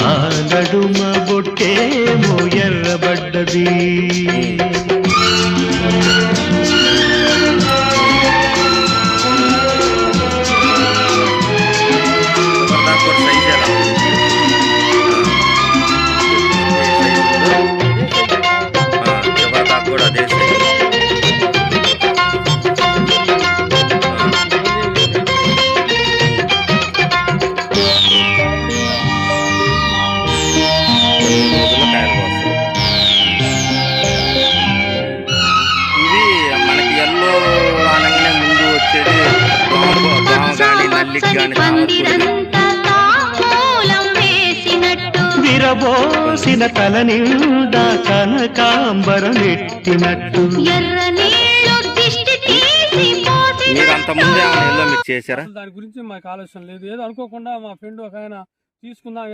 ఆ నడుమ బొట్టేమో ఎర్రబడ్డది. విరబోసిన తల నిండా కనకాంబరమెట్టినట్టు. మీరంత ముందే మీరు చేశారా? దాని గురించి మాకు ఆలోచన లేదు. ఏదో అనుకోకుండా మా ఫ్రెండ్ ఒక ఆయన తీసుకుందాం